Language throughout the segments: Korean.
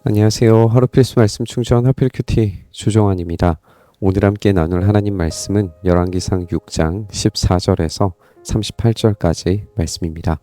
안녕하세요. 하루 필수 말씀 충전 하필 큐티 조정환입니다. 오늘 함께 나눌 하나님 말씀은 열왕기상 6장 14절에서 38절까지 말씀입니다.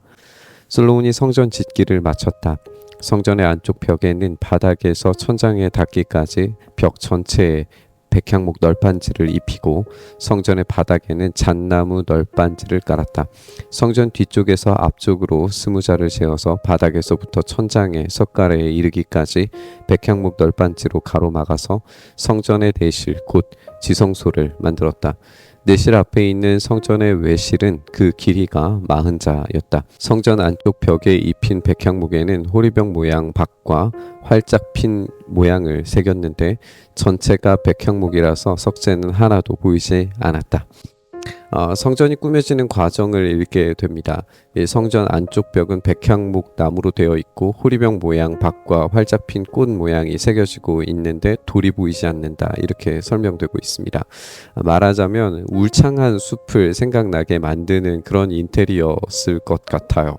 솔로몬이 성전 짓기를 마쳤다. 성전의 안쪽 벽에는 바닥에서 천장에 닿기까지 벽 전체에 백향목 널빤지를 입히고 성전의 바닥에는 잣나무 널빤지를 깔았다. 성전 뒤쪽에서 앞쪽으로 스무자를 세워서 바닥에서부터 천장의 석가래에 이르기까지 백향목 널빤지로 가로막아서 성전의 내실 곧 지성소를 만들었다. 내실 앞에 있는 성전의 외실은 그 길이가 40자였다. 성전 안쪽 벽에 입힌 백향목에는 호리병 모양 박과 활짝 핀 모양을 새겼는데 전체가 백향목이라서 석재는 하나도 보이지 않았다. 성전이 꾸며지는 과정을 읽게 됩니다. 이 성전 안쪽 벽은 백향목 나무로 되어 있고 호리병 모양 박과 활짝 핀 꽃 모양이 새겨지고 있는데 돌이 보이지 않는다, 이렇게 설명되고 있습니다. 말하자면 울창한 숲을 생각나게 만드는 그런 인테리어였을 것 같아요.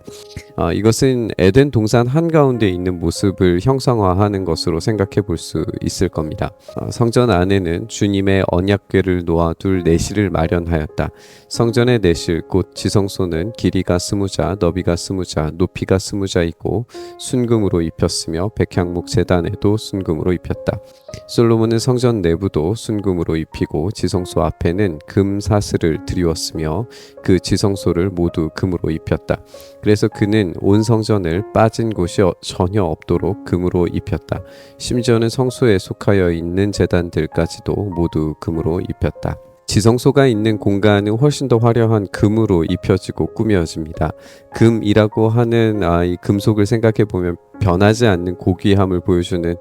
이것은 에덴 동산 한가운데 있는 모습을 형상화하는 것으로 생각해 볼 수 있을 겁니다. 성전 안에는 주님의 언약궤를 놓아둘 내실을 마련하였다. 성전의 내실 곧 지성소는 길이가 20자, 너비가 20자, 높이가 20자이고 순금으로 입혔으며 백향목 제단에도 순금으로 입혔다. 솔로몬은 성전 내부도 순금으로 입히고 지성소 앞에는 금 사슬을 드리웠으며 그 지성소를 모두 금으로 입혔다. 그래서 그는 온 성전을 빠진 곳이 전혀 없도록 금으로 입혔다. 심지어는 성소에 속하여 있는 제단들까지도 모두 금으로 입혔다. 지성소가 있는 공간은 훨씬 더 화려한 금으로 입혀지고 꾸며집니다. 금이라고 하는 이 금속을 생각해 보면 변하지 않는 고귀함을 보여주는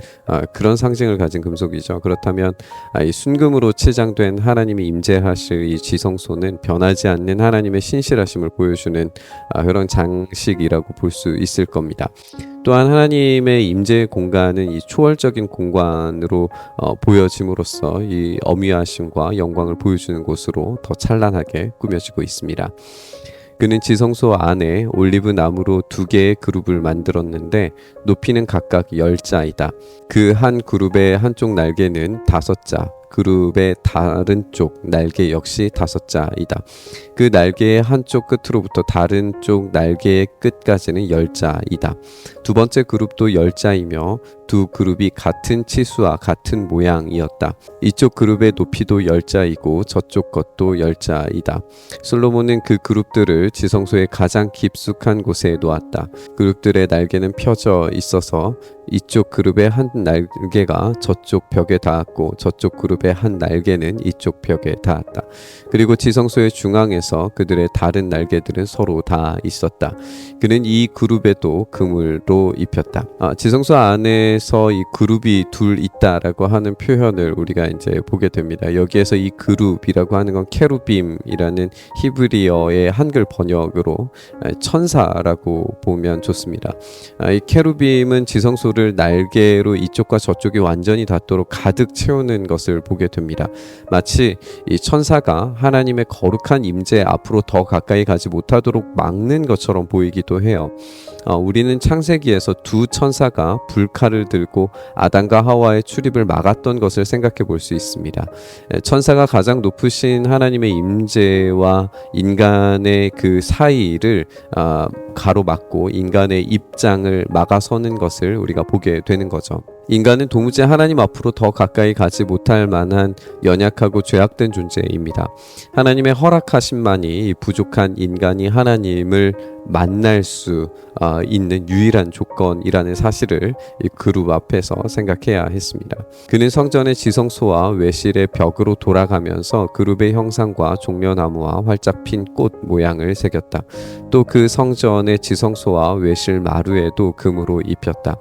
그런 상징을 가진 금속이죠. 그렇다면 이 순금으로 치장된 하나님이 임재하실 이 지성소는 변하지 않는 하나님의 신실하심을 보여주는 그런 장식이라고 볼 수 있을 겁니다. 또한 하나님의 임재 공간은 이 초월적인 공간으로 보여짐으로써 이 어미하심과 영광을 보여주는 곳으로 더 찬란하게 꾸며지고 있습니다. 그는 지성소 안에 올리브 나무로 2개의 그룹을 만들었는데 높이는 각각 10자이다. 그 한 그룹의 한쪽 날개는 5자, 그룹의 다른 쪽 날개 역시 5자이다. 그 날개의 한쪽 끝으로부터 다른 쪽 날개의 끝까지는 10자이다. 두 번째 그룹도 10자이며 두 그룹이 같은 치수와 같은 모양이었다. 이쪽 그룹의 높이도 10자이고 저쪽 것도 10자이다. 솔로몬은 그 그룹들을 지성소의 가장 깊숙한 곳에 놓았다. 그룹들의 날개는 펴져 있어서 이쪽 그룹의 한 날개가 저쪽 벽에 닿았고 저쪽 그룹의 한 날개는 이쪽 벽에 닿았다. 그리고 지성소의 중앙에서 그들의 다른 날개들은 서로 다 있었다. 그는 이 그룹에도 금으로 입혔다. 지성소 안에서 이 그룹이 둘 있다라고 하는 표현을 우리가 이제 보게 됩니다. 여기에서 이 그룹이라고 하는 건 케루빔이라는 히브리어의 한글 번역으로 천사라고 보면 좋습니다. 이 케루빔은 지성소를 날개로 이쪽과 저쪽이 완전히 닿도록 가득 채우는 것을 보게 됩니다. 마치 이 천사가 하나님의 거룩한 임재 앞으로 더 가까이 가지 못하도록 막는 것처럼 보이기도 해요. 우리는 창세기에서 두 천사가 불칼을 들고 아담과 하와의 출입을 막았던 것을 생각해 볼 수 있습니다. 천사가 가장 높으신 하나님의 임재와 인간의 그 사이를 가로막고 인간의 입장을 막아서는 것을 우리가 보게 되는 거죠. 인간은 도무지 하나님 앞으로 더 가까이 가지 못할 만한 연약하고 죄악된 존재입니다. 하나님의 허락하심만이 부족한 인간이 하나님을 만날 수 있는 유일한 조건이라는 사실을 이 그룹 앞에서 생각해야 했습니다. 그는 성전의 지성소와 외실의 벽으로 돌아가면서 그룹의 형상과 종려나무와 활짝 핀 꽃 모양을 새겼다. 또 그 성전의 지성소와 외실 마루에도 금으로 입혔다.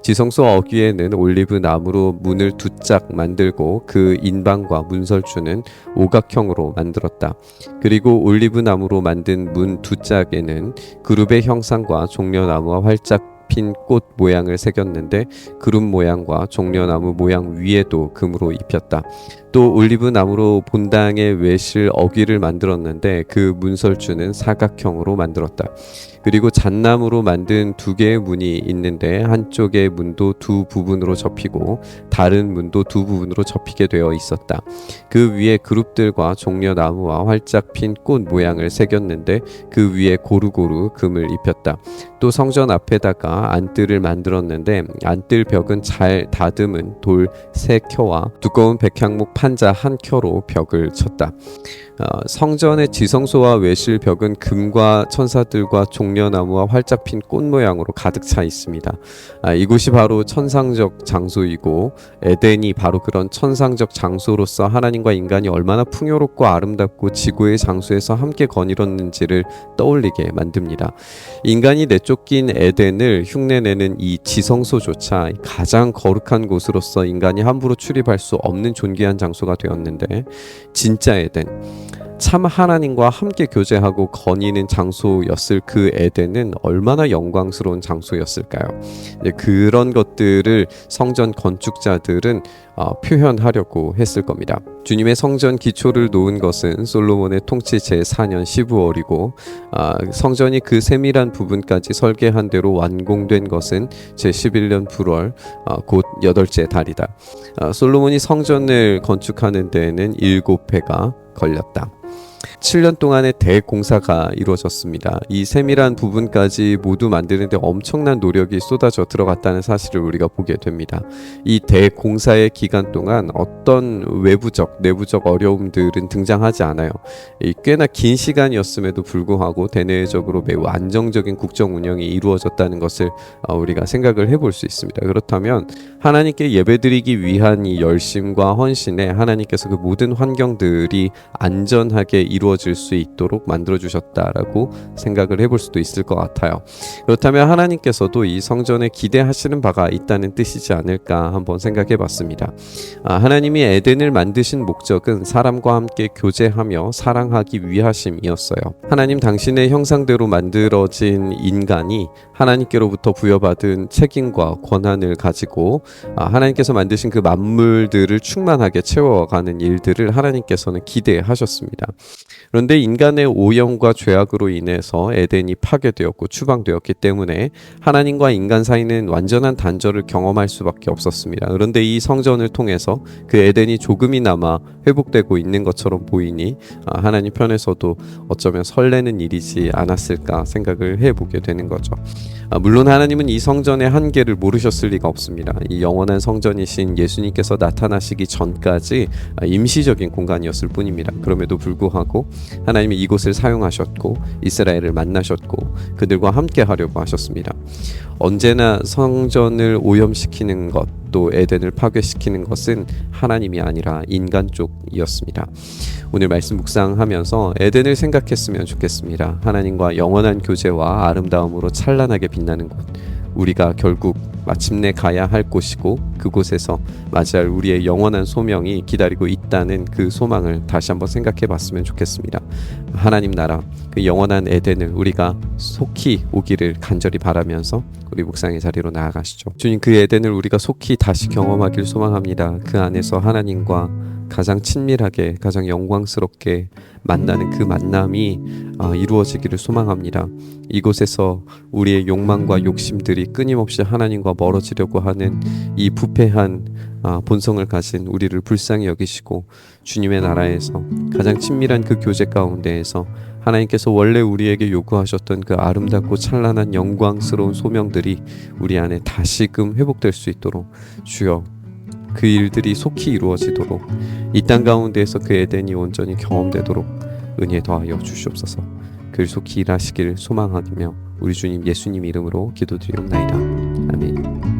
지성소 어귀에는 올리브 나무로 문을 2짝 만들고 그 인방과 문설주는 오각형으로 만들었다. 그리고 올리브 나무로 만든 문 2짝에는 그룹의 형상과 종려나무와 활짝 핀 꽃 모양을 새겼는데 그룹 모양과 종려나무 모양 위에도 금으로 입혔다. 또 올리브 나무로 본당의 외실 어귀를 만들었는데 그 문설주는 사각형으로 만들었다. 그리고 잣나무로 만든 두 개의 문이 있는데 한쪽의 문도 두 부분으로 접히고 다른 문도 두 부분으로 접히게 되어 있었다. 그 위에 그룹들과 종려나무와 활짝 핀 꽃 모양을 새겼는데 그 위에 고루고루 금을 입혔다. 또 성전 앞에다가 안뜰을 만들었는데 안뜰 벽은 잘 다듬은 돌 3켜와 두꺼운 백향목 판자 1켜로 벽을 쳤다. 성전의 지성소와 외실 벽은 금과 천사들과 종려나무와 활짝 핀 꽃 모양으로 가득 차 있습니다. 이곳이 바로 천상적 장소이고 에덴이 바로 그런 천상적 장소로서 하나님과 인간이 얼마나 풍요롭고 아름답고 지구의 장소에서 함께 거닐었는지를 떠올리게 만듭니다. 인간이 내쫓긴 에덴을 흉내내는 이 지성소조차 가장 거룩한 곳으로서 인간이 함부로 출입할 수 없는 존귀한 장소가 되었는데 진짜 에덴, 참 하나님과 함께 교제하고 거니는 장소였을 그 에덴은 얼마나 영광스러운 장소였을까요? 그런 것들을 성전 건축자들은 표현하려고 했을 겁니다. 주님의 성전 기초를 놓은 것은 솔로몬의 통치 제4년 12월이고 성전이 그 세밀한 부분까지 설계한 대로 완공된 것은 제11년 8월 곧 8째 달이다. 솔로몬이 성전을 건축하는 데에는 7해가 걸렸다. 7년 동안의 대공사가 이루어졌습니다. 이 세밀한 부분까지 모두 만드는데 엄청난 노력이 쏟아져 들어갔다는 사실을 우리가 보게 됩니다. 이 대공사의 기간 동안 어떤 외부적, 내부적 어려움들은 등장하지 않아요. 꽤나 긴 시간이었음에도 불구하고 대내적으로 매우 안정적인 국정 운영이 이루어졌다는 것을 우리가 생각을 해볼 수 있습니다. 그렇다면 하나님께 예배드리기 위한 이 열심과 헌신에 하나님께서 그 모든 환경들이 안전하게 이루어질 수 있도록 만들어주셨다라고 생각을 해볼 수도 있을 것 같아요. 그렇다면 하나님께서도 이 성전에 기대하시는 바가 있다는 뜻이지 않을까 한번 생각해 봤습니다. 하나님이 에덴을 만드신 목적은 사람과 함께 교제하며 사랑하기 위하심이었어요. 하나님 당신의 형상대로 만들어진 인간이 하나님께로부터 부여받은 책임과 권한을 가지고 하나님께서 만드신 그 만물들을 충만하게 채워가는 일들을 하나님께서는 기대하셨습니다. 그런데 인간의 오염과 죄악으로 인해서 에덴이 파괴되었고 추방되었기 때문에 하나님과 인간 사이는 완전한 단절을 경험할 수밖에 없었습니다. 그런데 이 성전을 통해서 그 에덴이 조금이나마 회복되고 있는 것처럼 보이니 하나님 편에서도 어쩌면 설레는 일이지 않았을까 생각을 해보게 되는 거죠. 물론 하나님은 이 성전의 한계를 모르셨을 리가 없습니다. 이 영원한 성전이신 예수님께서 나타나시기 전까지 임시적인 공간이었을 뿐입니다. 그럼에도 불구하고 하나님이 이곳을 사용하셨고 이스라엘을 만나셨고 그들과 함께 하려고 하셨습니다. 언제나 성전을 오염시키는 것, 또 에덴을 파괴시키는 것은 하나님이 아니라 인간 쪽이었습니다. 오늘 말씀 묵상하면서 에덴을 생각했으면 좋겠습니다. 하나님과 영원한 교제와 아름다움으로 찬란하게 빛나는 곳, 우리가 결국 마침내 가야 할 곳이고 그곳에서 맞이할 우리의 영원한 소명이 기다리고 있다는 그 소망을 다시 한번 생각해 봤으면 좋겠습니다. 하나님 나라, 그 영원한 에덴을 우리가 속히 오기를 간절히 바라면서 우리 묵상의 자리로 나아가시죠. 주님, 그 에덴을 우리가 속히 다시 경험하길 소망합니다. 그 안에서 하나님과 가장 친밀하게, 가장 영광스럽게 만나는 그 만남이 이루어지기를 소망합니다. 이곳에서 우리의 욕망과 욕심들이 끊임없이 하나님과 멀어지려고 하는 이 부패한 본성을 가진 우리를 불쌍히 여기시고 주님의 나라에서 가장 친밀한 그 교제 가운데에서 하나님께서 원래 우리에게 요구하셨던 그 아름답고 찬란한 영광스러운 소명들이 우리 안에 다시금 회복될 수 있도록 주여 그 일들이 속히 이루어지도록 이 땅 가운데에서 그 에덴이 온전히 경험되도록 은혜 더하여 주시옵소서. 그 속히 일하시길 소망하며 우리 주님 예수님 이름으로 기도드리옵나이다. 아멘.